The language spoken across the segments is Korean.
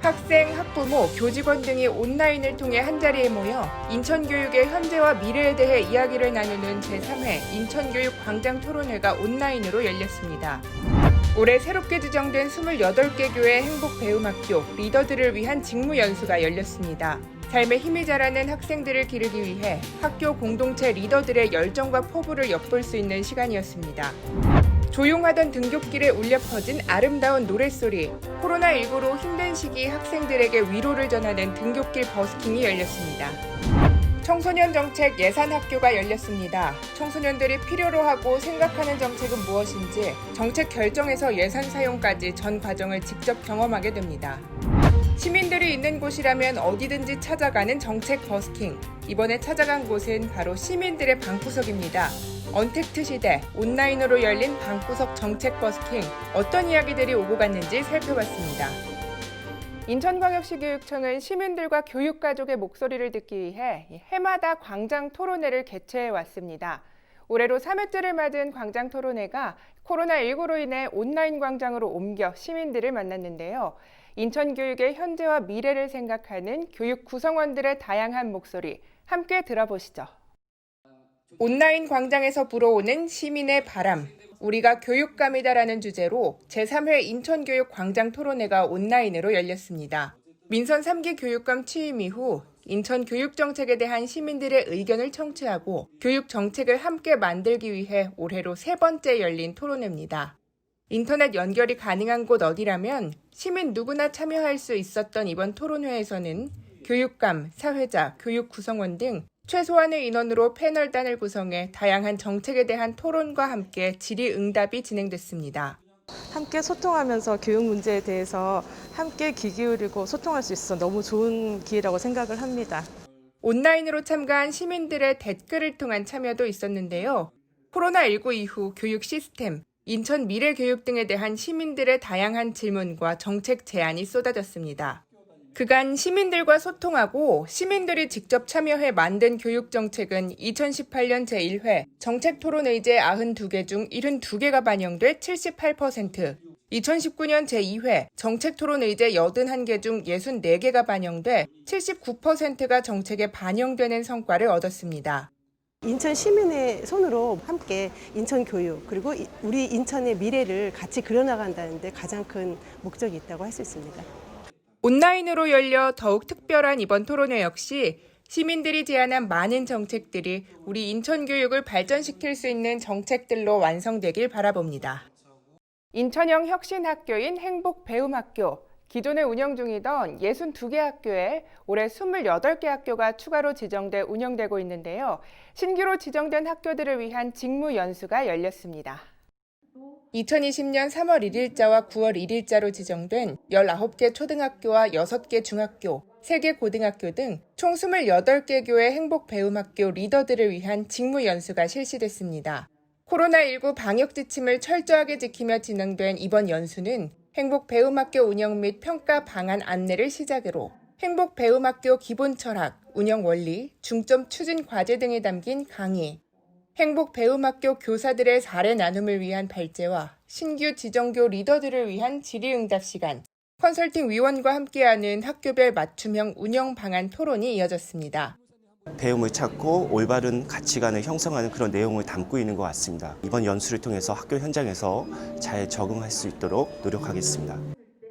학생, 학부모, 교직원 등이 온라인을 통해 한자리에 모여 인천교육의 현재와 미래에 대해 이야기를 나누는 제3회 인천교육 광장 토론회가 온라인으로 열렸습니다. 올해 새롭게 지정된 28개 교회 행복배움학교 리더들을 위한 직무연수가 열렸습니다. 삶에 힘이 자라는 학생들을 기르기 위해 학교 공동체 리더들의 열정과 포부를 엿볼 수 있는 시간이었습니다. 조용하던 등굣길에 울려 퍼진 아름다운 노랫소리, 코로나19로 힘든 시기 학생들에게 위로를 전하는 등굣길 버스킹이 열렸습니다. 청소년 정책 예산학교가 열렸습니다. 청소년들이 필요로 하고 생각하는 정책은 무엇인지 정책 결정에서 예산 사용까지 전 과정을 직접 경험하게 됩니다. 시민들이 있는 곳이라면 어디든지 찾아가는 정책 버스킹. 이번에 찾아간 곳은 바로 시민들의 방구석입니다. 언택트 시대, 온라인으로 열린 방구석 정책 버스킹. 어떤 이야기들이 오고 갔는지 살펴봤습니다. 인천광역시 교육청은 시민들과 교육가족의 목소리를 듣기 위해 해마다 광장 토론회를 개최해 왔습니다. 올해로 3회째를 맞은 광장 토론회가 코로나19로 인해 온라인 광장으로 옮겨 시민들을 만났는데요. 인천 교육의 현재와 미래를 생각하는 교육 구성원들의 다양한 목소리 함께 들어보시죠. 온라인 광장에서 불어오는 시민의 바람, 우리가 교육감이다라는 주제로 제3회 인천교육 광장 토론회가 온라인으로 열렸습니다. 민선 3기 교육감 취임 이후 인천 교육 정책에 대한 시민들의 의견을 청취하고 교육 정책을 함께 만들기 위해 올해로 3번째 열린 토론회입니다. 인터넷 연결이 가능한 곳 어디라면 시민 누구나 참여할 수 있었던 이번 토론회에서는 교육감, 사회자, 교육 구성원 등 최소한의 인원으로 패널단을 구성해 다양한 정책에 대한 토론과 함께 질의응답이 진행됐습니다. 함께 소통하면서 교육 문제에 대해서 함께 귀 기울이고 소통할 수 있어서 너무 좋은 기회라고 생각을 합니다. 온라인으로 참가한 시민들의 댓글을 통한 참여도 있었는데요. 코로나19 이후 교육 시스템, 인천 미래교육 등에 대한 시민들의 다양한 질문과 정책 제안이 쏟아졌습니다. 그간 시민들과 소통하고 시민들이 직접 참여해 만든 교육정책은 2018년 제1회 정책토론의제 92개 중 72개가 반영돼 78%, 2019년 제2회 정책토론의제 81개 중 64개가 반영돼 79%가 정책에 반영되는 성과를 얻었습니다. 인천 시민의 손으로 함께 인천 교육 그리고 우리 인천의 미래를 같이 그려나간다는 데 가장 큰 목적이 있다고 할 수 있습니다. 온라인으로 열려 더욱 특별한 이번 토론회 역시 시민들이 제안한 많은 정책들이 우리 인천 교육을 발전시킬 수 있는 정책들로 완성되길 바라봅니다. 인천형 혁신학교인 행복배움학교. 기존에 운영 중이던 62개 학교에 올해 28개 학교가 추가로 지정돼 운영되고 있는데요. 신규로 지정된 학교들을 위한 직무연수가 열렸습니다. 2020년 3월 1일자와 9월 1일자로 지정된 19개 초등학교와 6개 중학교, 3개 고등학교 등 총 28개 교의 행복배움학교 리더들을 위한 직무연수가 실시됐습니다. 코로나19 방역 지침을 철저하게 지키며 진행된 이번 연수는 행복배움학교 운영 및 평가 방안 안내를 시작으로 행복배움학교 기본 철학, 운영 원리, 중점 추진 과제 등에 담긴 강의, 행복배움학교 교사들의 사례 나눔을 위한 발제와 신규 지정교 리더들을 위한 질의응답 시간, 컨설팅 위원과 함께하는 학교별 맞춤형 운영 방안 토론이 이어졌습니다. 배움을 찾고 올바른 가치관을 형성하는 그런 내용을 담고 있는 것 같습니다. 이번 연수를 통해서 학교 현장에서 잘 적응할 수 있도록 노력하겠습니다.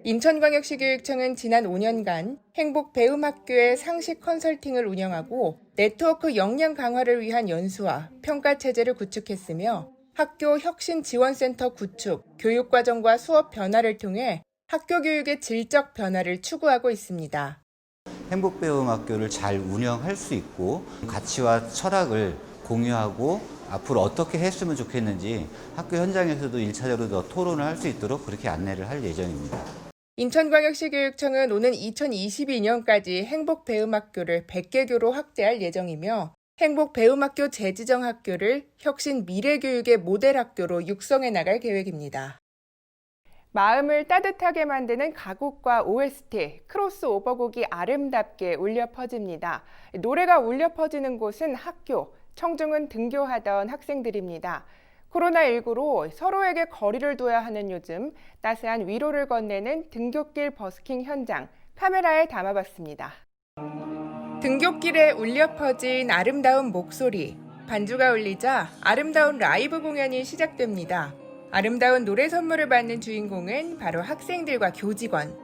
인천광역시 교육청은 지난 5년간 행복배움학교의 상식 컨설팅을 운영하고 네트워크 역량 강화를 위한 연수와 평가 체제를 구축했으며 학교 혁신지원센터 구축, 교육과정과 수업 변화를 통해 학교 교육의 질적 변화를 추구하고 있습니다. 행복배움학교를 잘 운영할 수 있고 가치와 철학을 공유하고 앞으로 어떻게 했으면 좋겠는지 학교 현장에서도 1차적으로 더 토론을 할 수 있도록 그렇게 안내를 할 예정입니다. 인천광역시 교육청은 오는 2022년까지 행복배움학교를 100개교로 확대할 예정이며 행복배움학교 재지정 학교를 혁신 미래교육의 모델학교로 육성해 나갈 계획입니다. 마음을 따뜻하게 만드는 가곡과 OST, 크로스오버곡이 아름답게 울려 퍼집니다. 노래가 울려 퍼지는 곳은 학교, 청중은 등교하던 학생들입니다. 코로나19로 서로에게 거리를 둬야 하는 요즘 따스한 위로를 건네는 등굣길 버스킹 현장, 카메라에 담아봤습니다. 등굣길에 울려 퍼진 아름다운 목소리. 반주가 울리자 아름다운 라이브 공연이 시작됩니다. 아름다운 노래 선물을 받는 주인공은 바로 학생들과 교직원.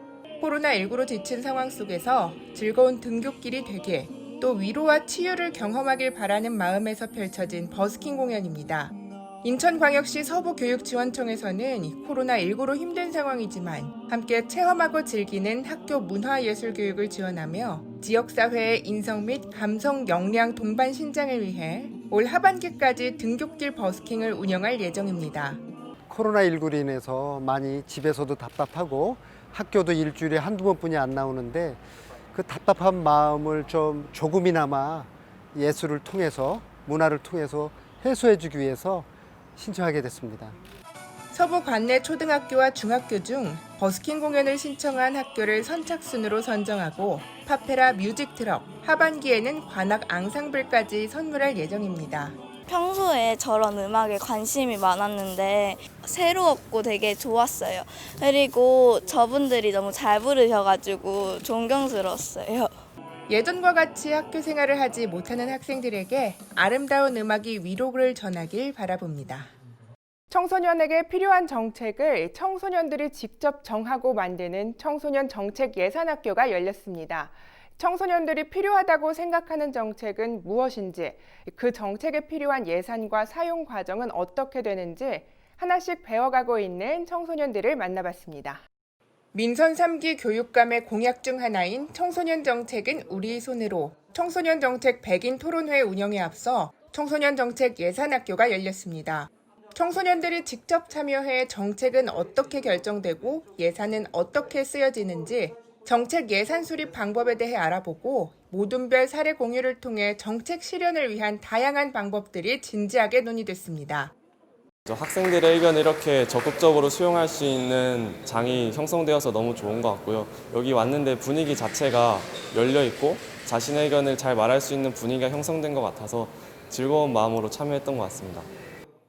코로나19로 지친 상황 속에서 즐거운 등굣길이 되게, 또 위로와 치유를 경험하길 바라는 마음에서 펼쳐진 버스킹 공연입니다. 인천광역시 서부교육지원청에서는 코로나19로 힘든 상황이지만 함께 체험하고 즐기는 학교 문화예술교육을 지원하며 지역사회의 인성 및 감성 역량 동반 신장을 위해 올 하반기까지 등굣길 버스킹을 운영할 예정입니다. 코로나19로 인해서 많이 집에서도 답답하고 학교도 일주일에 한두 번뿐이 안 나오는데 그 답답한 마음을 좀 조금이나마 예술을 통해서, 문화를 통해서 해소해주기 위해서 신청하게 됐습니다. 서부 관내 초등학교와 중학교 중 버스킹 공연을 신청한 학교를 선착순으로 선정하고 파페라 뮤직 트럭, 하반기에는 관악 앙상블까지 선물할 예정입니다. 평소에 저런 음악에 관심이 많았는데 새로웠고 되게 좋았어요. 그리고 저분들이 너무 잘 부르셔가지고 존경스러웠어요. 예전과 같이 학교 생활을 하지 못하는 학생들에게 아름다운 음악이 위로를 전하길 바라봅니다. 청소년에게 필요한 정책을 청소년들이 직접 정하고 만드는 청소년 정책 예산학교가 열렸습니다. 청소년들이 필요하다고 생각하는 정책은 무엇인지, 그 정책에 필요한 예산과 사용 과정은 어떻게 되는지 하나씩 배워가고 있는 청소년들을 만나봤습니다. 민선 3기 교육감의 공약 중 하나인 청소년 정책은 우리 손으로 청소년 정책 100인 토론회 운영에 앞서 청소년 정책 예산학교가 열렸습니다. 청소년들이 직접 참여해 정책은 어떻게 결정되고 예산은 어떻게 쓰여지는지 정책 예산 수립 방법에 대해 알아보고 모둠별 사례 공유를 통해 정책 실현을 위한 다양한 방법들이 진지하게 논의됐습니다. 학생들의 의견을 이렇게 적극적으로 수용할 수 있는 장이 형성되어서 너무 좋은 것 같고요. 여기 왔는데 분위기 자체가 열려있고 자신의 의견을 잘 말할 수 있는 분위기가 형성된 것 같아서 즐거운 마음으로 참여했던 것 같습니다.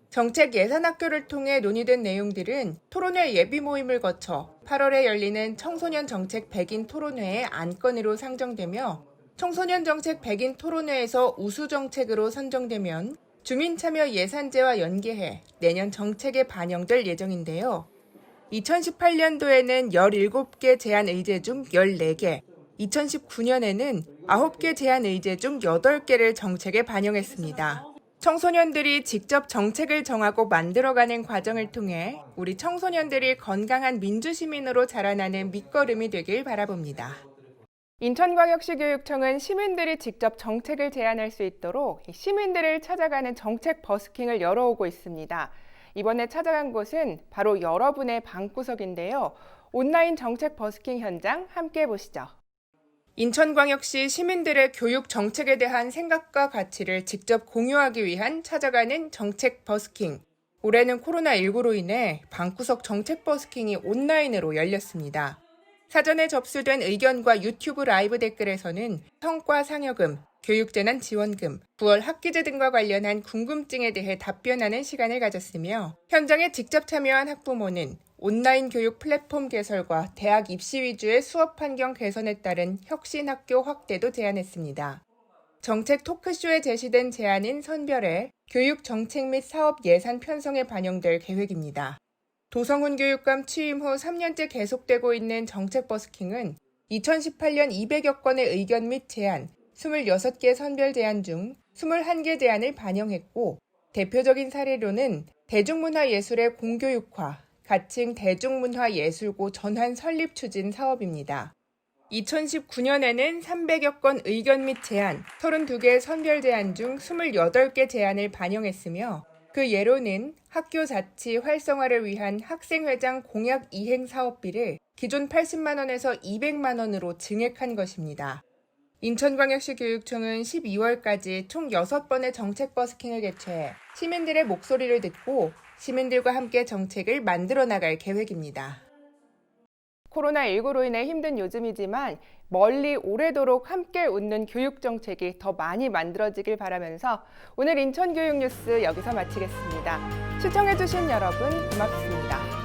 정책 예산학교를 통해 논의된 내용들은 토론회 예비 모임을 거쳐 8월에 열리는 청소년 정책 100인 토론회의 안건으로 상정되며 청소년 정책 100인 토론회에서 우수 정책으로 선정되면 주민참여 예산제와 연계해 내년 정책에 반영될 예정인데요. 2018년도에는 17개 제안 의제 중 14개, 2019년에는 9개 제안 의제 중 8개를 정책에 반영했습니다. 청소년들이 직접 정책을 정하고 만들어가는 과정을 통해 우리 청소년들이 건강한 민주시민으로 자라나는 밑거름이 되길 바라봅니다. 인천광역시 교육청은 시민들이 직접 정책을 제안할 수 있도록 시민들을 찾아가는 정책 버스킹을 열어오고 있습니다. 이번에 찾아간 곳은 바로 여러분의 방구석인데요. 온라인 정책 버스킹 현장 함께 보시죠. 인천광역시 시민들의 교육 정책에 대한 생각과 가치를 직접 공유하기 위한 찾아가는 정책 버스킹. 올해는 코로나19로 인해 방구석 정책 버스킹이 온라인으로 열렸습니다. 사전에 접수된 의견과 유튜브 라이브 댓글에서는 성과 상여금, 교육재난 지원금, 9월 학기제 등과 관련한 궁금증에 대해 답변하는 시간을 가졌으며 현장에 직접 참여한 학부모는 온라인 교육 플랫폼 개설과 대학 입시 위주의 수업 환경 개선에 따른 혁신 학교 확대도 제안했습니다. 정책 토크쇼에 제시된 제안인 선별에 교육 정책 및 사업 예산 편성에 반영될 계획입니다. 도성훈 교육감 취임 후 3년째 계속되고 있는 정책 버스킹은 2018년 200여 건의 의견 및 제안, 26개 선별 제안 중 21개 제안을 반영했고 대표적인 사례로는 대중문화예술의 공교육화, 가칭 대중문화예술고 전환 설립 추진 사업입니다. 2019년에는 300여 건 의견 및 제안, 32개 선별 제안 중 28개 제안을 반영했으며 그 예로는 학교 자치 활성화를 위한 학생회장 공약 이행 사업비를 기존 80만 원에서 200만 원으로 증액한 것입니다. 인천광역시 교육청은 12월까지 총 6번의 정책 버스킹을 개최해 시민들의 목소리를 듣고 시민들과 함께 정책을 만들어 나갈 계획입니다. 코로나19로 인해 힘든 요즘이지만 멀리 오래도록 함께 웃는 교육 정책이 더 많이 만들어지길 바라면서 오늘 인천교육뉴스 여기서 마치겠습니다. 시청해주신 여러분 고맙습니다.